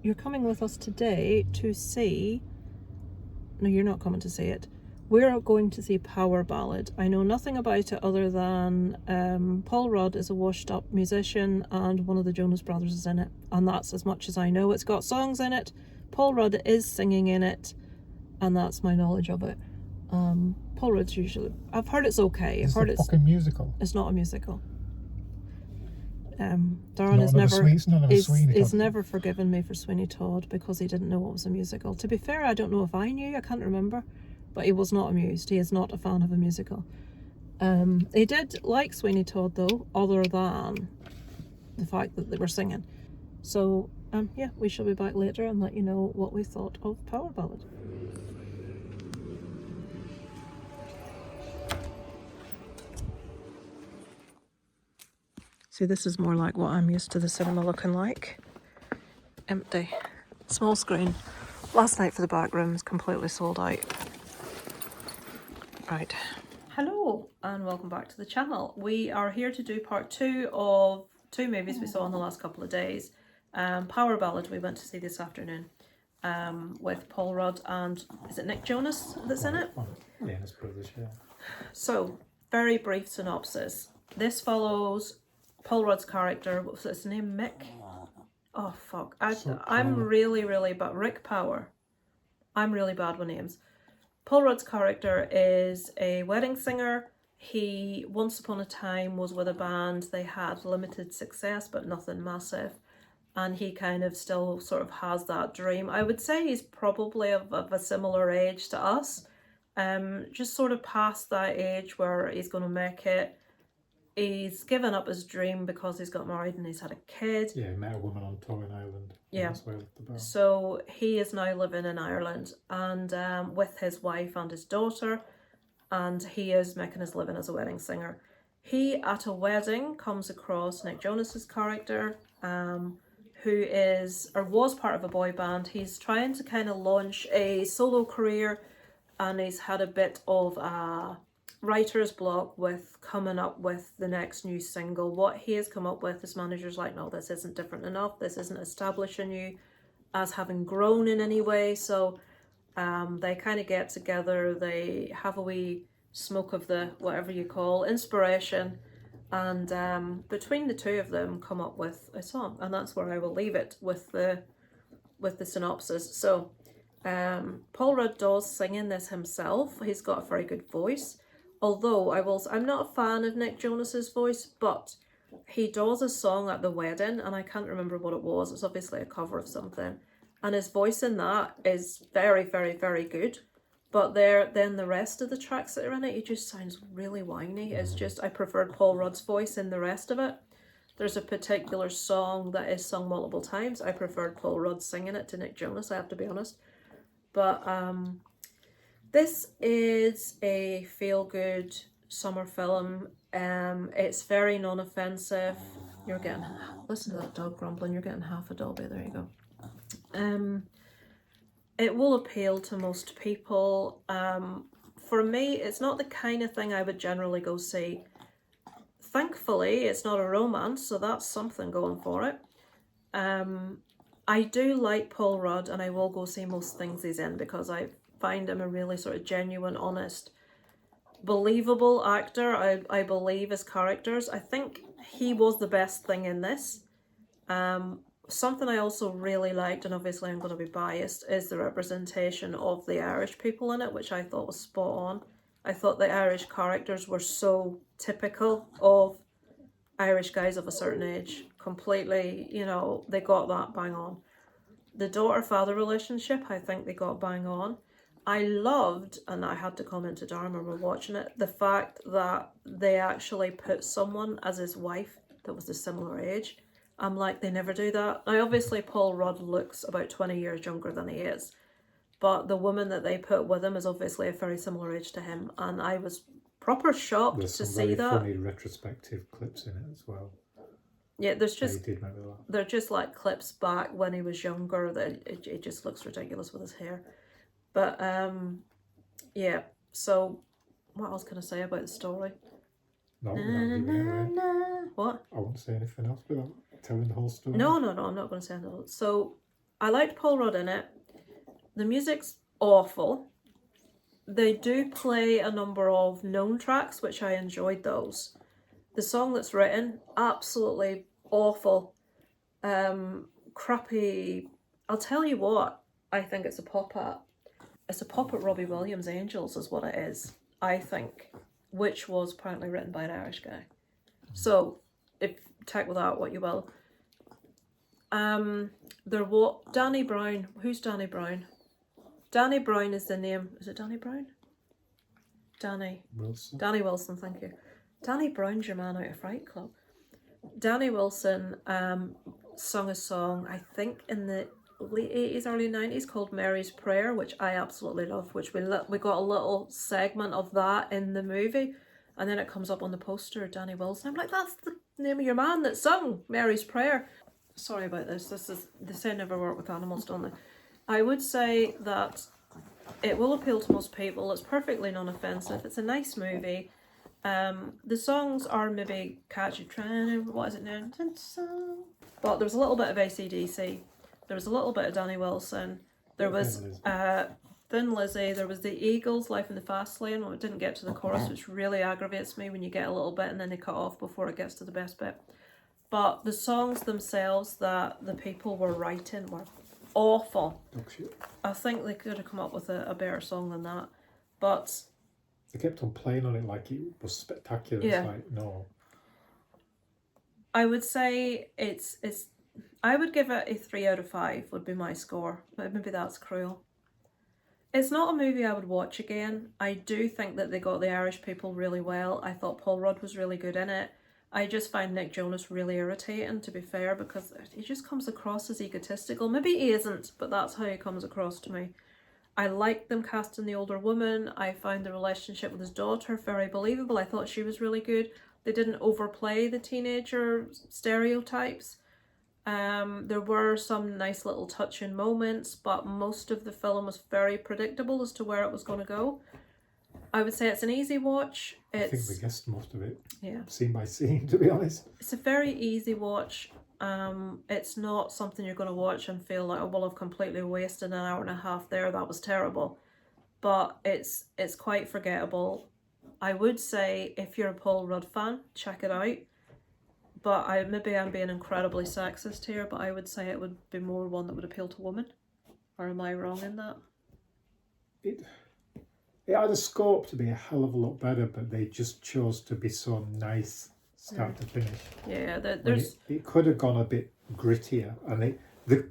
you're coming with us today to see... No, you're not coming to see it. We're going to see Power Ballad. I know nothing about it other than Paul Rudd is a washed-up musician and one of the Jonas Brothers is in it. And that's as much as I know. It's got songs in it. Paul Rudd is singing in it. And that's my knowledge of it. Paul Rudd's usually... I've heard it's okay. I've heard it's a fucking musical. It's not a musical. Darren is never... He's never forgiven me for Sweeney Todd because he didn't know what was a musical. To be fair, I don't know if I knew. I can't remember. But he was not amused. He is not a fan of a musical. He did like Sweeney Todd, though, other than the fact that they were singing. So, yeah, we shall be back later and let you know what we thought of Power Ballad. See, this is more like what I'm used to the cinema looking like. Empty. Small screen. Last night for the back rooms, completely sold out. Right. Hello, and welcome back to the channel. We are here to do part 2 of 2 movies we saw in the last couple of days. Power Ballad we went to see this afternoon with Paul Rudd and, is it Nick Jonas that's in it? Yeah, his brothers, yeah. So, very brief synopsis. This follows Paul Rudd's character, what was his name, Mick? Oh fuck, I'm really bad, Rick Power. I'm really bad with names. Paul Rudd's character is a wedding singer. He, once upon a time, was with a band. They had limited success, but nothing massive. And he kind of still sort of has that dream. I would say he's probably of a similar age to us. Just sort of past that age where he's going to make it. He's given up his dream because he's got married and he's had a kid. Yeah, he met a woman on Torrin Island. Yeah. That's where he left the band. So he is now living in Ireland and with his wife and his daughter, and he is making his living as a wedding singer. He, at a wedding, comes across Nick Jonas's character, who is, or was part of a boy band. He's trying to kind of launch a solo career, and he's had a bit of a writer's block with coming up with the next new single. What he has come up with, his manager's like, no, this isn't different enough. This isn't establishing you as having grown in any way. So they kind of get together. They have a wee smoke of the, whatever you call, inspiration. And between the two of them come up with a song. And that's where I will leave it with the synopsis. So Paul Rudd does sing in this himself. He's got a very good voice. Although I'm not a fan of Nick Jonas's voice, but he does a song at the wedding, and I can't remember what it was. It's obviously a cover of something, and his voice in that is very good. But then the rest of the tracks that are in it, he just sounds really whiny. It's just, I preferred Paul Rudd's voice in the rest of it. There's a particular song that is sung multiple times. I preferred Paul Rudd singing it to Nick Jonas, I have to be honest. But this is a feel-good summer film. It's very non-offensive. You're getting... Listen to that dog grumbling. You're getting half a Dolby. There you go. It will appeal to most people. For me, it's not the kind of thing I would generally go see. Thankfully, it's not a romance, so that's something going for it. I do like Paul Rudd, and I will go see most things he's in because I find him a really sort of genuine, honest, believable actor. I believe his characters. I think he was the best thing in this. Something I also really liked, and obviously I'm going to be biased, is the representation of the Irish people in it, which I thought was spot on. I thought the Irish characters were so typical of Irish guys of a certain age. Completely, you know, they got that bang on. The daughter-father relationship, I think they got bang on. I loved, and I had to comment to Darren when we were watching it, the fact that they actually put someone as his wife that was a similar age. I'm like, they never do that. Now, obviously, Paul Rudd looks about 20 years younger than he is, but the woman that they put with him is obviously a very similar age to him, and I was proper shocked to see that. There's some very funny retrospective clips in it as well. Yeah, they're just like clips back when he was younger. That it just looks ridiculous with his hair. But yeah. So what else can I say about the story? No, What? I won't say anything else without telling the whole story. No, I'm not going to say anything else. So I liked Paul Rudd in it. The music's awful. They do play a number of known tracks, which I enjoyed those. The song that's written, absolutely awful. Crappy. I'll tell you what, I think it's a pop at. It's a pop at Robbie Williams' Angels is what it is, I think, which was apparently written by an Irish guy. So, if take with that what you will. Danny Brown. Who's Danny Brown? Danny Brown is the name. Is it Danny Brown? Danny Wilson, thank you. Danny Brown's your man out of Fright Club. Danny Wilson sung a song, I think in the late 80s, early 90s, called Mary's Prayer, which I absolutely love, which we got a little segment of that in the movie, and then it comes up on the poster, Danny Wilson. I'm like, that's the name of your man that sung Mary's Prayer. Sorry about this. They say never work with animals, don't they? I would say that it will appeal to most people. It's perfectly non-offensive. It's a nice movie. The songs are maybe catchy. What is it now? But there was a little bit of AC/DC. There was a little bit of Danny Wilson. There was Thin Lizzy. There was the Eagles, Life in the Fast Lane. Well, it didn't get to the chorus, which really aggravates me when you get a little bit and then they cut off before it gets to the best bit. But the songs themselves that the people were writing were awful. I think they could have come up with a better song than that. But they kept on playing on it like it was spectacular. Yeah. It's like, no. I would say it's I would give it a 3 out of 5 would be my score. But maybe that's cruel. It's not a movie I would watch again. I do think that they got the Irish people really well. I thought Paul Rudd was really good in it. I just find Nick Jonas really irritating, to be fair, because he just comes across as egotistical. Maybe he isn't, but that's how he comes across to me. I liked them casting the older woman. I found the relationship with his daughter very believable. I thought she was really good. They didn't overplay the teenager stereotypes. There were some nice little touching moments, but most of the film was very predictable as to where it was going to go. I would say it's an easy watch. I think we guessed most of it. Yeah. Scene by scene, to be honest. It's a very easy watch. It's not something you're going to watch and feel like, oh, well, I've completely wasted an hour and a half there. That was terrible. But it's quite forgettable. I would say if you're a Paul Rudd fan, check it out. But maybe I'm being incredibly sexist here, but I would say it would be more one that would appeal to women. Or am I wrong in that? It had a scope to be a hell of a lot better, but they just chose to be so nice start to finish. Yeah, it could have gone a bit grittier, and they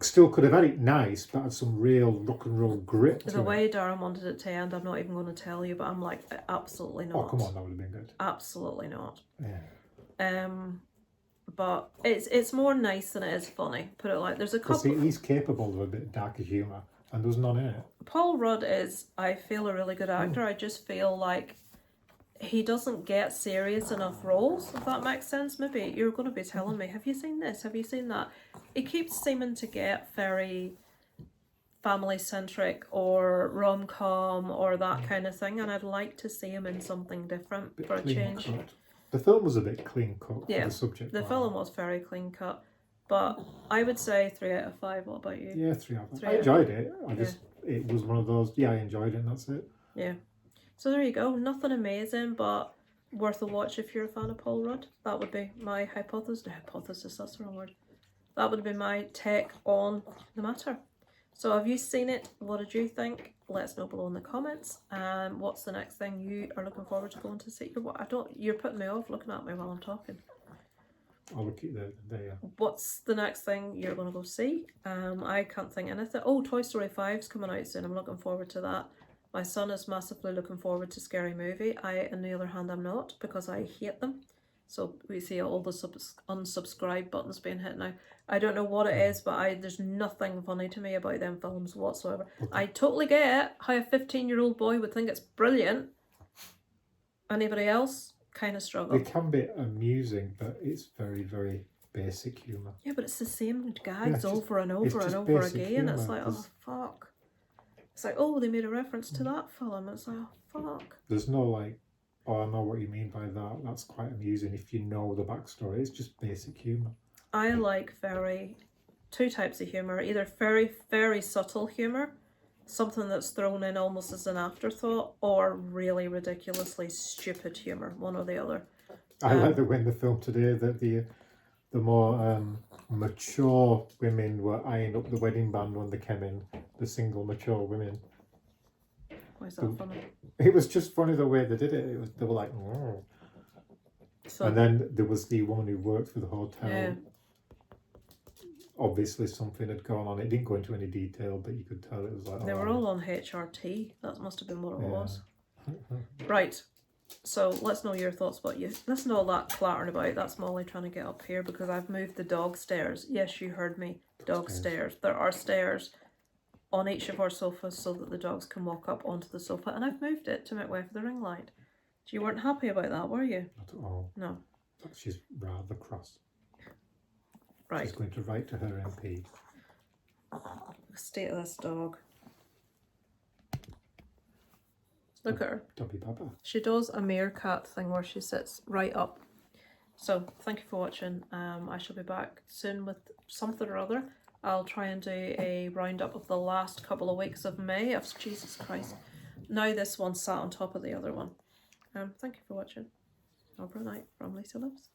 still could have had it nice, but had some real rock and roll grit. The way Darren wanted it to end, I'm not even going to tell you, but I'm like, absolutely not. Oh, come on, that would have been good. Absolutely not. Yeah. But it's more nice than it is funny. Put it like there's a couple. See, he's capable of a bit of darker humour, and there's none in it. Paul Rudd is, I feel, a really good actor. I just feel like he doesn't get serious enough roles, if that makes sense. Maybe you're going to be telling me, have you seen this? Have you seen that? He keeps seeming to get very family-centric or rom-com or that kind of thing, and I'd like to see him in something different for a change. Cut. The film was a bit clean-cut for the subject. The film was very clean-cut, but I would say 3 out of 5. What about you? Yeah, 3 out of 5. I enjoyed it. It was one of those, I enjoyed it and that's it. Yeah. So there you go. Nothing amazing, but worth a watch if you're a fan of Paul Rudd. That would be my hypothesis. Hypothesis, that's the wrong word. That would be my take on the matter. So have you seen it? What did you think? Let us know below in the comments. What's the next thing you are looking forward to going to see? You're putting me off looking at me while I'm talking. I'll look at the What's the next thing you're going to go see? I can't think of anything. Oh, Toy Story 5's coming out soon. I'm looking forward to that. My son is massively looking forward to Scary Movie. I, on the other hand, am not, because I hate them. So we see all the unsubscribe buttons being hit now. I don't know what it is, but there's nothing funny to me about them films whatsoever. Okay. I totally get how a 15-year-old boy would think it's brilliant. Anybody else? Kind of struggle. They can be amusing, but it's very, very basic humour. Yeah, but it's the same gags over and over and over again. Humor. It's like, oh, fuck. It's like, oh, they made a reference to that film. It's like, oh, fuck. There's no like, oh, I know what you mean by that. That's quite amusing if you know the backstory. It's just basic humour. I like very two types of humour, either very, very subtle humour, something that's thrown in almost as an afterthought, or really ridiculously stupid humour, one or the other. I like the way in the film today that the more mature women were eyeing up the wedding band when they came in, the single mature women. Why is that funny? It was just funny the way they did it. They were like, oh. So, And then there was the woman who worked for the hotel. yeah. Obviously something had gone on. It didn't go into any detail, but you could tell it was like, They were all on HRT. That must have been what it Yeah. was. Right. So let's know your thoughts about you. Listen to all that clattering about. That's Molly trying to get up here because I've moved the dog stairs. Yes, you heard me. Dog stairs. There are stairs on each of our sofas so that the dogs can walk up onto the sofa, and I've moved it to make way for the ring light. You weren't happy about that, were you? Not at all. No. She's rather cross. Right. She's going to write to her MP. State of this dog. Look at her. Dobby Baba. She does a meerkat thing where she sits right up. So thank you for watching. I shall be back soon with something or other. I'll try and do a roundup of the last couple of weeks of May. Of Jesus Christ. Now this one sat on top of the other one. Thank you for watching. Over night from Lisa Lives.